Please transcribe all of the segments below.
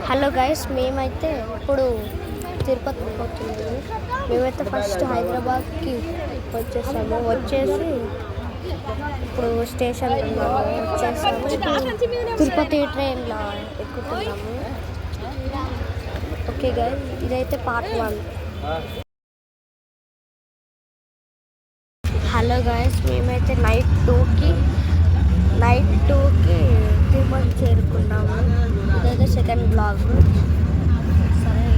Hello guys, మేమైతే ఇప్పుడు తిరుపతి పోతున్నాము. మేమైతే ఫస్ట్ హైదరాబాద్కి వచ్చేసి ఇప్పుడు స్టేషన్ వచ్చేసాము. తిరుపతి ట్రైన్లో ఎక్కుతున్నాము. ఓకే గైస్, ఇదైతే పార్ట్ 1. హలో గైస్, మేమైతే నైట్ టూకి తిరుపతి చేరుకున్నాము. ఇదైతే సెకండ్ బ్లాగ్. సరే,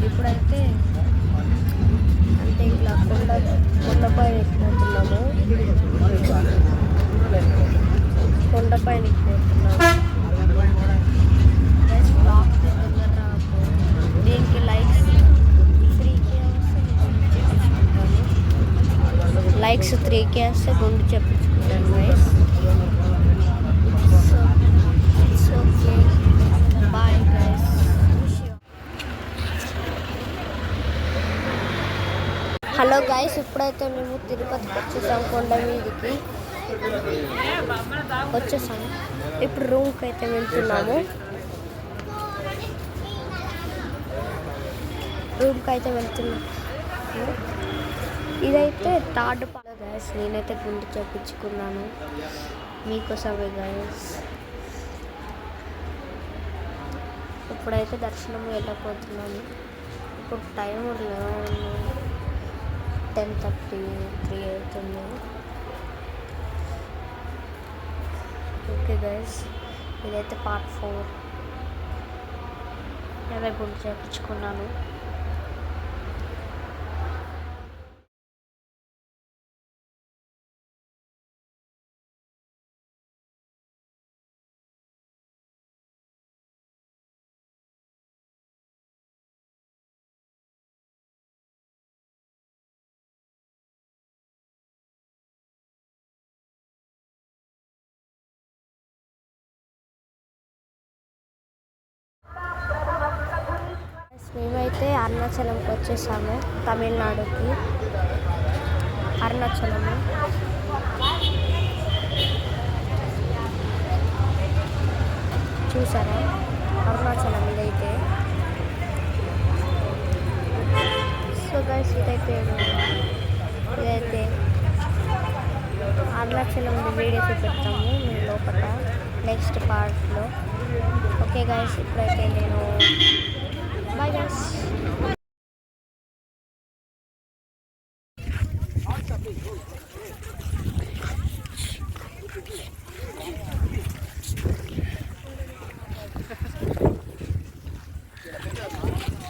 ఇప్పుడైతే అంటే ఇట్లా కొండపైన ఎక్కిపోతున్నాము. దీనికి లైక్స్ 3K వస్తే గుండు చెప్పించుకుంటాను guys. Bye guys. Hello guys, ఇప్పుడైతే మేము తిరుపతికి వచ్చేసాము. కొండ మీదకి వచ్చేసాము. ఇప్పుడు రూమ్కి అయితే వెళ్తున్నాము. ఇదైతే థర్డ్ పార్ట్ గైస్. నేనైతే గుండు చేపించుకున్నాను మీకోసమే గైస్. ఇప్పుడైతే దర్శనం వెళ్ళకపోతున్నాను. ఇప్పుడు టైం 10:33 అవుతుంది. ఓకే గైస్, ఇదైతే పార్ట్ 4. నేనే గుండు చేపించుకున్నాను. మేమైతే అరుణాచలంకి వచ్చేసాము. తమిళనాడుకి అరుణాచలము. చూసారా అరుణాచలం ఇదైతే. సో గైస్, ఇదైతే అరుణాచలం వీడియోస్ పెడతాము మేము లోపల నెక్స్ట్ పార్ట్లో. ఓకే గైస్, ఇప్పుడైతే నేను బాయ్ గైస్.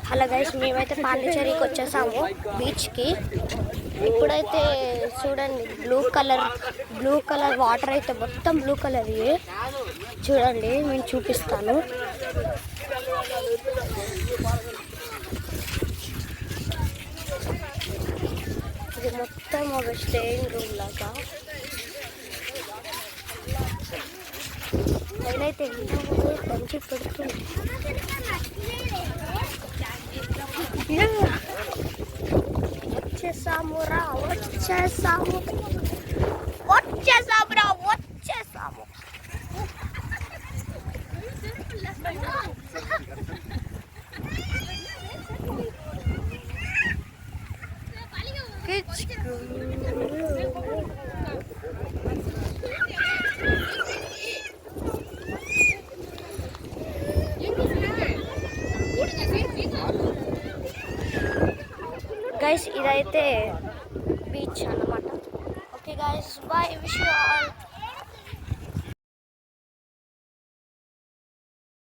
హలో గైస్, మేమైతే పాండిచేరికి వచ్చేసాము బీచ్కి. ఇప్పుడైతే చూడండి, బ్లూ కలర్ వాటర్ అయితే మొత్తం బ్లూ కలర్. చూడండి, నేను చూపిస్తాను. ఇది మొత్తం ఒక స్టేయింగ్ రూమ్ లాగా. నేనైతే మంచి పెడుతుంది. వచ్చేసాము. గైస్, ఇదైతే బీచ్ అన్నమాట. Okay guys, bye. Wish you all.